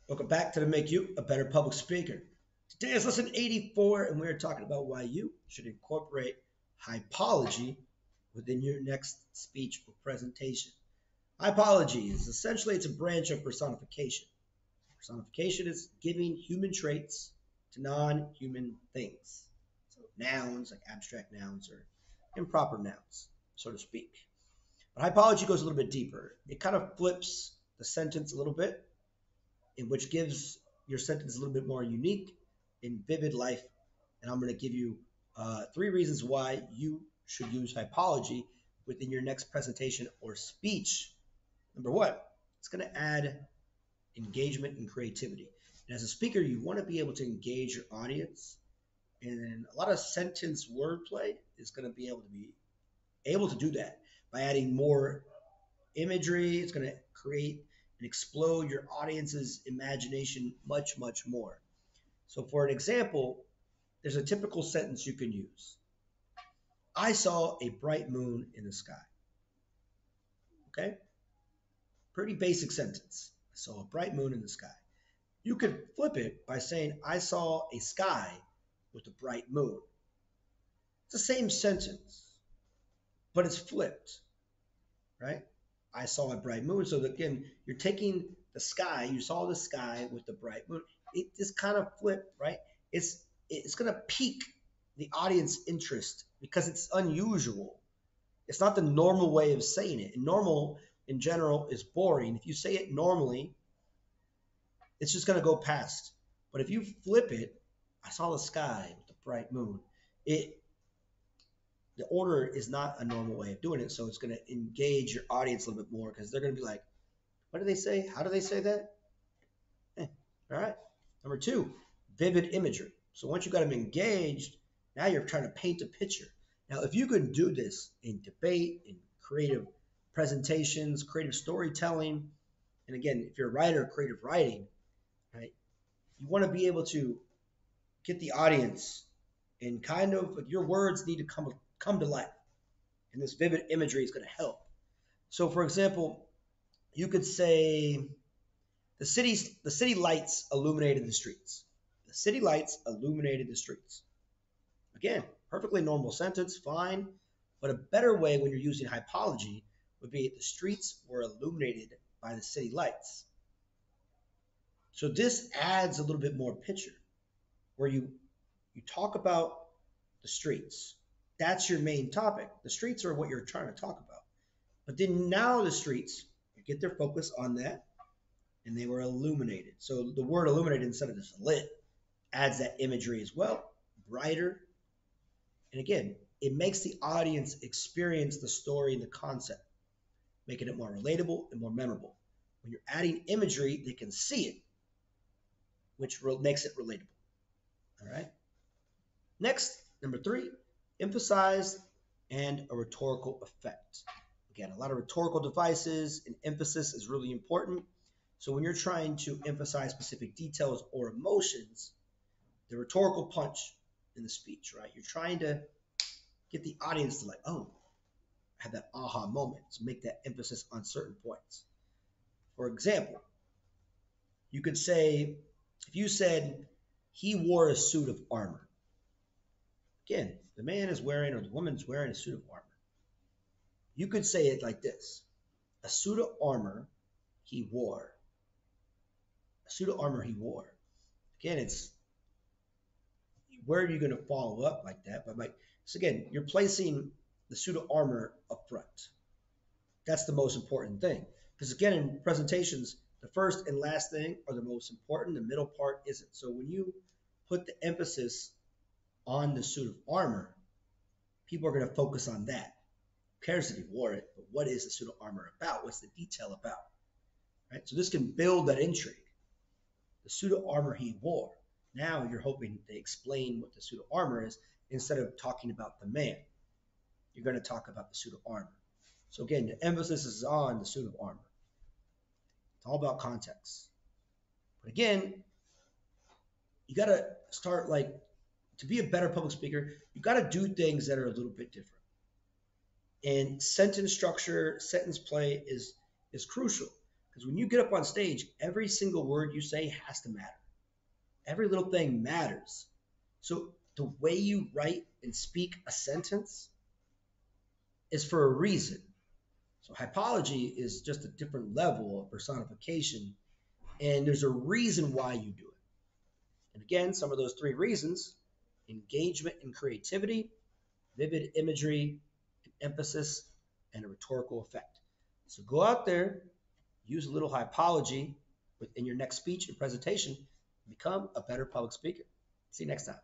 Welcome back to the Make You a Better Public Speaker. Today is lesson 84, and we're talking about why you should incorporate hypology within your next speech or presentation. Hypology is essentially it's a branch of personification. Personification is giving human traits to non-human things. So nouns like abstract nouns or improper nouns, so to speak. But hypology goes a little bit deeper. It kind of flips the sentence a little bit in which gives your sentence a little bit more unique and vivid life. And I'm going to give you three reasons why you should use hypology within your next presentation or speech. Number one, it's going to add engagement and creativity. And as a speaker, you want to be able to engage your audience. And a lot of sentence wordplay is going to be able to do that by adding more imagery. It's going to create and explode your audience's imagination much, much more. So, for an example, there's a typical sentence you can use. I saw a bright moon in the sky. Okay? Pretty basic sentence. I saw a bright moon in the sky. You could flip it by saying, I saw a sky with a bright moon. It's the same sentence, but it's flipped, right? I saw a bright moon. So again, you're taking the sky. You saw the sky with the bright moon. It just kind of flipped, right? It's going to pique the audience interest because it's unusual. It's not the normal way of saying it. And normal in general is boring. If you say it normally, it's just going to go past. But if you flip it, I saw the sky with the bright moon. It the order is not a normal way of doing it, so it's going to engage your audience a little bit more because they're going to be like, "What do they say? How do they say that?" Eh, all right. Number two, vivid imagery. So once you got them engaged, now you're trying to paint a picture. Now, if you can do this in debate, in creative presentations, creative storytelling, and again, if you're a writer, creative writing, right? You want to be able to get the audience and kind of like your words need to come to life. And this vivid imagery is going to help. So, for example, you could say the city lights illuminated the streets. The city lights illuminated the streets. Again, perfectly normal sentence, fine. But a better way when you're using hypology would be the streets were illuminated by the city lights. So this adds a little bit more picture where you talk about the streets. That's your main topic. The streets are what you're trying to talk about. But then now the streets get their focus on that and they were illuminated. So the word illuminated instead of just lit adds that imagery as well, brighter. And again, it makes the audience experience the story and the concept, making it more relatable and more memorable. When you're adding imagery, they can see it, which makes it relatable. All right. Next, number three, emphasize and a rhetorical effect. Again, a lot of rhetorical devices and emphasis is really important. So when you're trying to emphasize specific details or emotions, the rhetorical punch in the speech, right? You're trying to get the audience to like, oh, have that aha moment, to make that emphasis on certain points. For example, you could say, if you said he wore a suit of armor, again, the man is wearing or the woman's wearing a suit of armor. You could say it like this: a suit of armor he wore. A suit of armor he wore. Again, it's where are you going to follow up like that? But so again, you're placing the suit of armor up front. That's the most important thing. Because again, in presentations, the first and last thing are the most important. The middle part isn't. So when you put the emphasis on the suit of armor, people are going to focus on that. Who cares if he wore it, but what is the suit of armor about? What's the detail about? Right? So this can build that intrigue. The suit of armor he wore. Now you're hoping they explain what the suit of armor is instead of talking about the man. You're going to talk about the suit of armor. So again, the emphasis is on the suit of armor. It's all about context. But again, you got to start like to be a better public speaker, you got to do things that are a little bit different. And sentence structure, sentence play is crucial. Because when you get up on stage, every single word you say has to matter. Every little thing matters. So the way you write and speak a sentence is for a reason. So hypology is just a different level of personification, and there's a reason why you do it. And again, some of those three reasons: engagement and creativity, vivid imagery, and emphasis, and a rhetorical effect. So go out there, use a little hypology in your next speech and presentation, become a better public speaker. See you next time.